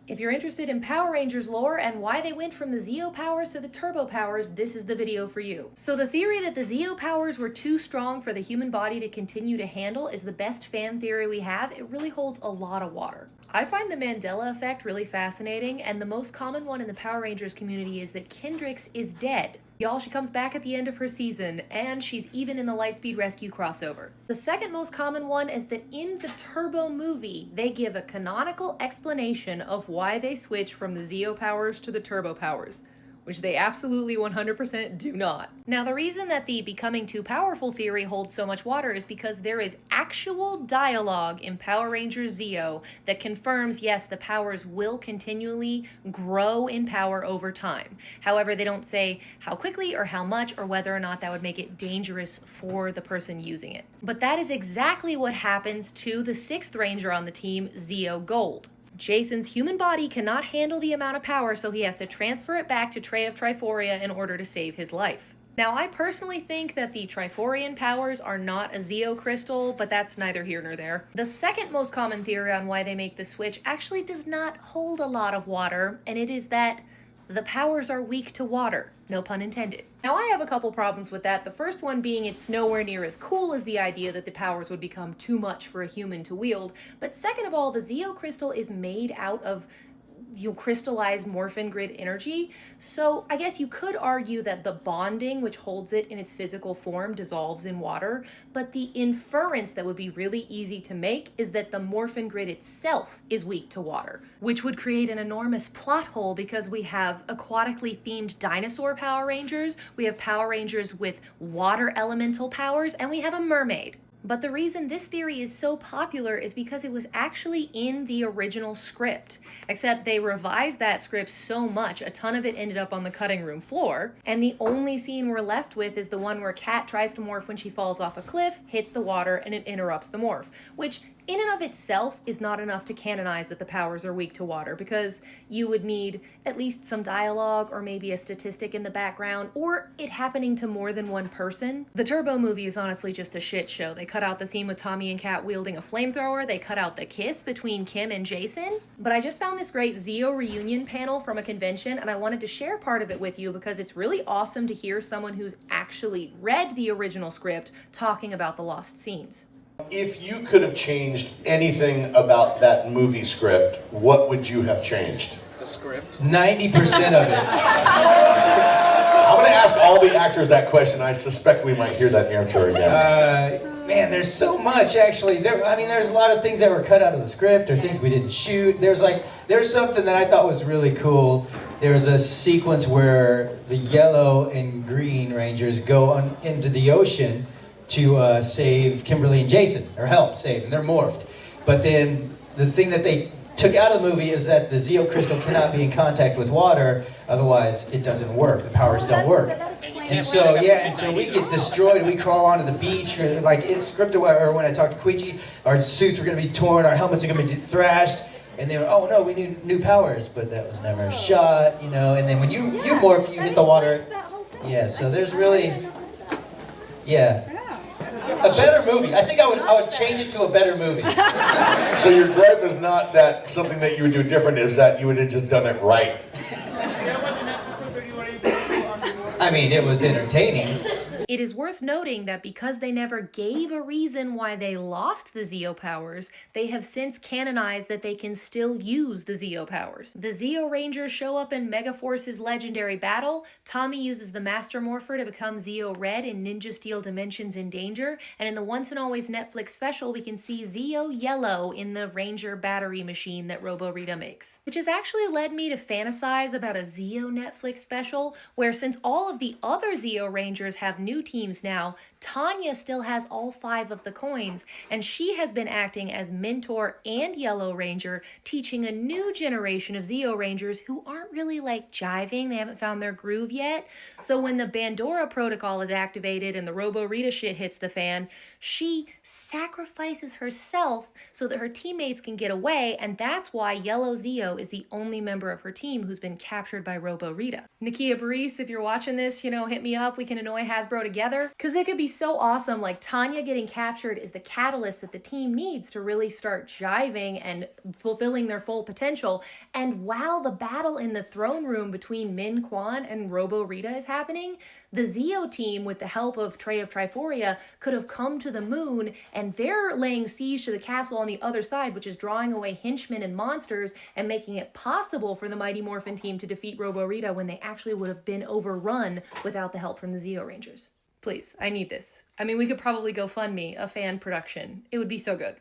If you're interested in Power Rangers lore and why they went from the Zeo powers to the Turbo powers, this is the video for you. So the theory that the Zeo powers were too strong for the human body to continue to handle is the best fan theory we have. It really holds a lot of water. I find the Mandela effect really fascinating, and the most common one in the Power Rangers community is that Kendrix is dead. Y'all, she comes back at the end of her season, and she's even in the Lightspeed Rescue crossover. The second most common one is that in the Turbo movie, they give a canonical explanation of why they switch from the Zeo powers to the Turbo powers, which they absolutely 100% do not. Now, the reason that the becoming too powerful theory holds so much water is because there is actual dialogue in Power Rangers Zeo that confirms, yes, the powers will continually grow in power over time. However, they don't say how quickly or how much or whether or not that would make it dangerous for the person using it. But that is exactly what happens to the sixth Ranger on the team, Zeo Gold. Jason's human body cannot handle the amount of power, so he has to transfer it back to Tray of Triforia in order to save his life. Now, I personally think that the Triforian powers are not a Zeo crystal, but that's neither here nor there. The second most common theory on why they make the switch actually does not hold a lot of water, and it is that the powers are weak to water. No pun intended. Now, I have a couple problems with that. The first one being it's nowhere near as cool as the idea that the powers would become too much for a human to wield. But second of all, the Zeo crystal is made out of crystallized morphin grid energy. So I guess you could argue that the bonding which holds it in its physical form dissolves in water, but the inference that would be really easy to make is that the morphin grid itself is weak to water, which would create an enormous plot hole because we have aquatically themed dinosaur Power Rangers, we have Power Rangers with water elemental powers, and we have a mermaid. But the reason this theory is so popular is because it was actually in the original script, except they revised that script so much, a ton of it ended up on the cutting room floor, and the only scene we're left with is the one where Kat tries to morph when she falls off a cliff, hits the water, and it interrupts the morph, which in and of itself is not enough to canonize that the powers are weak to water, because you would need at least some dialogue or maybe a statistic in the background, or it happening to more than one person. The Turbo movie is honestly just a shit show. They cut out the scene with Tommy and Kat wielding a flamethrower, they cut out the kiss between Kim and Jason, but I just found this great Zeo reunion panel from a convention, and I wanted to share part of it with you because it's really awesome to hear someone who's actually read the original script talking about the lost scenes. If you could have changed anything about that movie script, what would you have changed? The script? 90% of it. I'm going to ask all the actors that question. I suspect we might hear that answer again. Man, there's so much actually. There's a lot of things that were cut out of the script or things we didn't shoot. There's something that I thought was really cool. There's a sequence where the yellow and green Rangers go into the ocean to save Kimberly and Jason, or help save, and they're morphed. But then the thing that they took out of the movie is that the Zeo crystal cannot be in contact with water, otherwise it doesn't work, the powers don't work. And so, we get destroyed, we crawl onto the beach, like it's scripted, or when I talked to Queechy, our suits were gonna be torn, our helmets are gonna be thrashed, and they were, oh no, we need new powers, but that was never shot, and then when you morph, you hit the water. Yeah, so there's really, a better movie. I think I would change it to a better movie. So your gripe is not that something that you would do different, is that you would have just done it right. I mean, it was entertaining. It is worth noting that because they never gave a reason why they lost the Zeo powers, they have since canonized that they can still use the Zeo powers. The Zeo Rangers show up in Megaforce's legendary battle, Tommy uses the Master Morpher to become Zeo Red in Ninja Steel Dimensions in Danger, and in the Once and Always Netflix special we can see Zeo Yellow in the Ranger battery machine that Robo Rita makes. Which has actually led me to fantasize about a Zeo Netflix special, where since all of the other Zeo Rangers have new teams now, Tanya still has all 5 of the coins, and she has been acting as mentor and Yellow Ranger, teaching a new generation of Zeo Rangers who aren't really jiving, they haven't found their groove yet. So when the Bandora protocol is activated and the Robo Rita shit hits the fan, She sacrifices herself so that her teammates can get away, and that's why Yellow Zeo is the only member of her team who's been captured by Robo Rita. Nakia Baris, if you're watching this, hit me up. We can annoy Hasbro together. Because it could be so awesome. Like, Tanya getting captured is the catalyst that the team needs to really start jiving and fulfilling their full potential. And while the battle in the throne room between Min Quan and Robo Rita is happening, the Zeo team, with the help of Trey of Triforia, could have come to the moon, and they're laying siege to the castle on the other side, which is drawing away henchmen and monsters and making it possible for the Mighty Morphin team to defeat Robo Rita when they actually would have been overrun without the help from the Zeo Rangers. Please, I need this. I mean, we could probably GoFundMe a fan production. It would be so good.